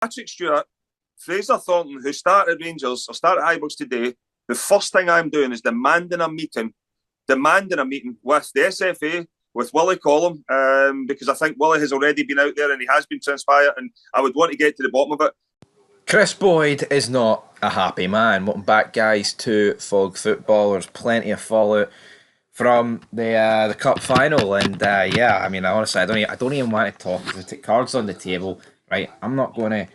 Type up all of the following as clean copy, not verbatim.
Patrick Stewart, Fraser Thornton, who started at Rangers or started at Ibrox today, the first thing I'm doing is demanding a meeting with the SFA, with Willie Collum, because I think Willie has already been out there and he has been transparent, and I would want to get to the bottom of it. Kris Boyd is not a happy man. Welcome back, guys, to Fog Football. There's plenty of fallout from the cup final, and yeah, I mean, honestly, I don't even want to talk. The cards on the table, right? I'm not going to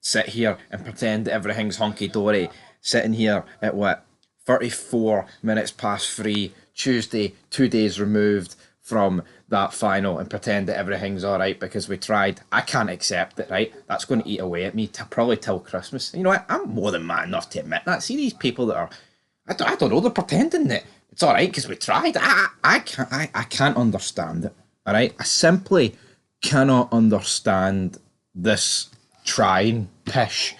sit here and pretend that everything's hunky dory. Sitting here at what 34 minutes past 3 Tuesday, 2 days removed from that final, and pretend that everything's all right because we tried. I can't accept it, right? That's going to eat away at me probably till Christmas. You know what? I'm more than man enough to admit that. See these people that are, I don't know, they're pretending that it's all right because we tried. I can't understand it. All right, I simply cannot understand this trying pish.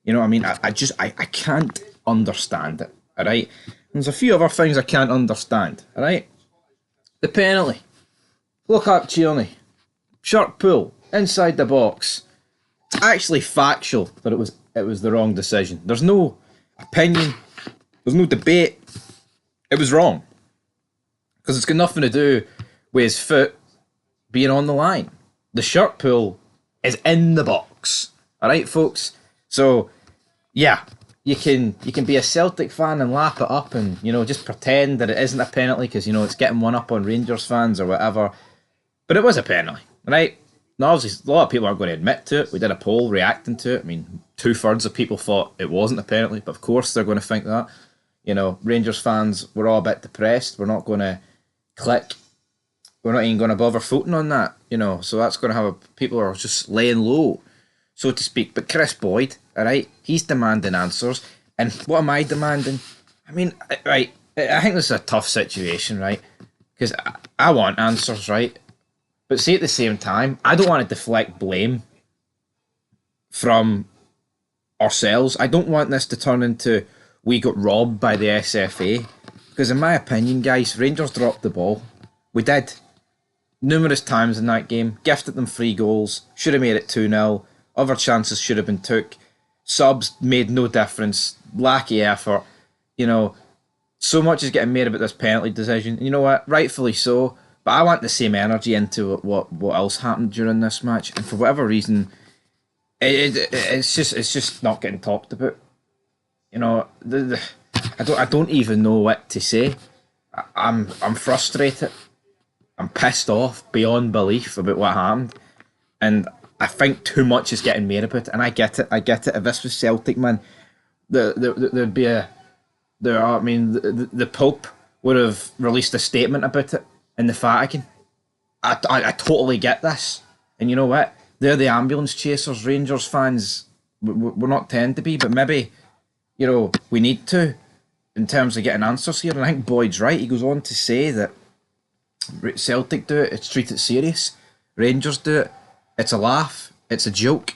You know what I mean? I can't understand it. All right. There's a few other things I can't understand. All right. The penalty. Look up Tierney. Shirt pull inside the box. It's actually factual that it was the wrong decision. There's no opinion. There's no debate. It was wrong. Because it's got nothing to do with his foot being on the line. The shirt pull is in the box. Alright, folks? So, yeah, you can be a Celtic fan and lap it up and, you know, just pretend that it isn't a penalty because, you know, it's getting one up on Rangers fans or whatever. But it was a penalty, right? Now, obviously, a lot of people aren't going to admit to it. We did a poll reacting to it. I mean, 2/3 of people thought it wasn't a penalty, but of course they're going to think that. You know, Rangers fans, we're all a bit depressed. We're not going to click. We're not even going to bother voting on that, you know. So that's going to have people are just laying low, so to speak. But Kris Boyd, all right, he's demanding answers. And what am I demanding? I mean, right, I think this is a tough situation, right? Because I want answers, right? But see, at the same time, I don't want to deflect blame from ourselves. I don't want this to turn into we got robbed by the SFA. Because in my opinion, guys, Rangers dropped the ball. We did. Numerous times in that game. Gifted them 3 goals. Should have made it 2-0. Other chances should have been took. Subs made no difference. Lack of effort. You know, so much is getting made about this penalty decision. You know what? Rightfully so. But I want the same energy into what else happened during this match. And for whatever reason, it's just not getting talked about. You know, I don't even know what to say. I'm frustrated. I'm pissed off beyond belief about what happened, and I think too much is getting made about it. And I get it. If this was Celtic, man, there'd be the Pope would have released a statement about it in the Vatican. I totally get this, and you know what? They're the ambulance chasers. Rangers fans, we're not tend to be, but maybe, you know, we need to, in terms of getting answers here. And I think Boyd's right. He goes on to say that Celtic do it, it's treated serious. Rangers do it, it's a laugh, it's a joke.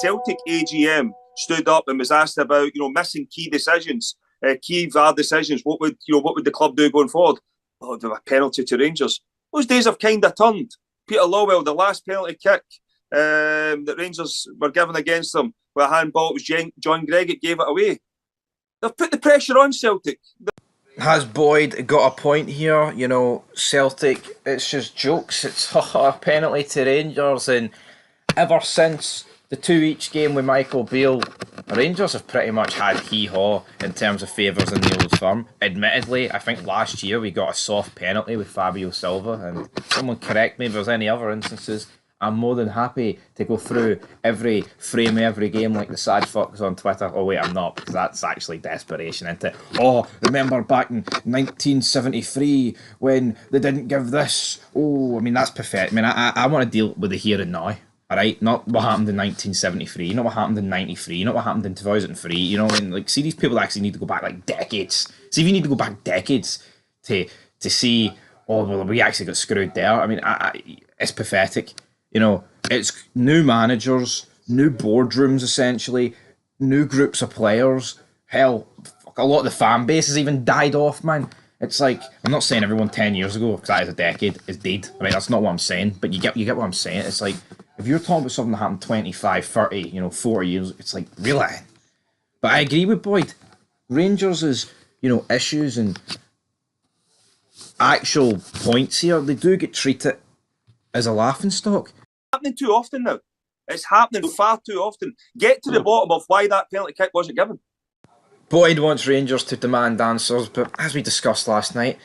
Celtic AGM stood up and was asked about, you know, missing key decisions, key VAR decisions. What would the club do going forward? Oh, there was a penalty to Rangers. Those days have kind of turned. Peter Lawwell, the last penalty kick that Rangers were given against them with a handball, it was John Greig that gave it away. They've put the pressure on Celtic. Has Boyd got a point here? You know, Celtic, it's just jokes. It's a penalty to Rangers, and ever since the 2-each game with Michael Beale, Rangers have pretty much had hee-haw in terms of favours in the Old Firm. Admittedly, I think last year we got a soft penalty with Fabio Silva, and someone correct me if there's any other instances. I'm more than happy to go through every frame of every game like the sad fucks on Twitter. Oh wait, I'm not, because that's actually desperation, isn't it? Oh, remember back in 1973 when they didn't give this? Oh, I mean, that's pathetic. I mean, I want to deal with the here and now, alright? Not what happened in 1973, not what happened in 93, not what happened in 2003, you know? And like, see, these people actually need to go back like decades. See, if you need to go back decades to see, oh, well, we actually got screwed there. I mean, it's pathetic. You know, it's new managers, new boardrooms, essentially, new groups of players. Hell, a lot of the fan base has even died off, man. It's like, I'm not saying everyone 10 years ago, because that is a decade, is dead. Right, that's not what I'm saying, but you get what I'm saying. It's like, if you're talking about something that happened 25, 30, 40 years, it's like, really? But I agree with Boyd. Rangers' issues and actual points here, they do get treated as a laughing stock. Happening too often now. It's happening far too often. Get to the bottom of why that penalty kick wasn't given. Boyd wants Rangers to demand answers, but as we discussed last night,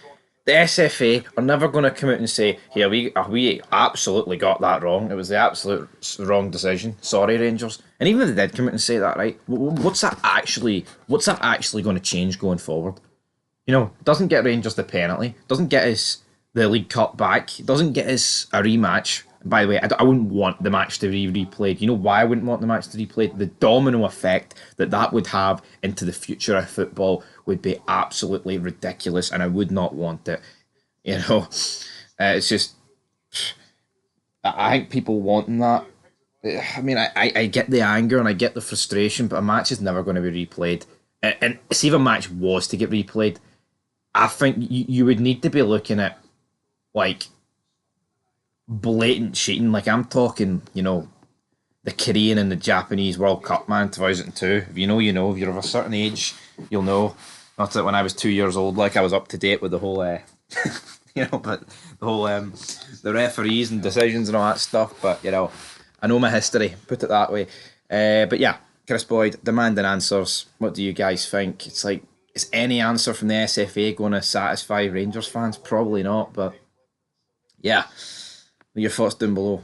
the SFA are never going to come out and say, "Here, we absolutely got that wrong. It was the absolute wrong decision. Sorry, Rangers." And even if they did come out and say that, right? What's that actually going to change going forward? Doesn't get Rangers the penalty, doesn't get us the League Cup back, doesn't get us a rematch. By the way, I wouldn't want the match to be replayed. You know why I wouldn't want the match to be replayed? The domino effect that would have into the future of football would be absolutely ridiculous, and I would not want it. It's just, I think people wanting that. I mean, I get the anger and I get the frustration, but a match is never going to be replayed. And see if a match was to get replayed, I think you would need to be looking at, like, blatant cheating. Like, I'm talking, the Korean and the Japanese World Cup, man, 2002. If you know, you know. If you're of a certain age, you'll know. Not that when I was 2 years old, like, I was up to date with the whole, but the whole, the referees and decisions and all that stuff. But, I know my history, put it that way. But yeah, Kris Boyd, demanding answers. What do you guys think? It's like, is any answer from the SFA going to satisfy Rangers fans? Probably not, but yeah. Your thoughts down below.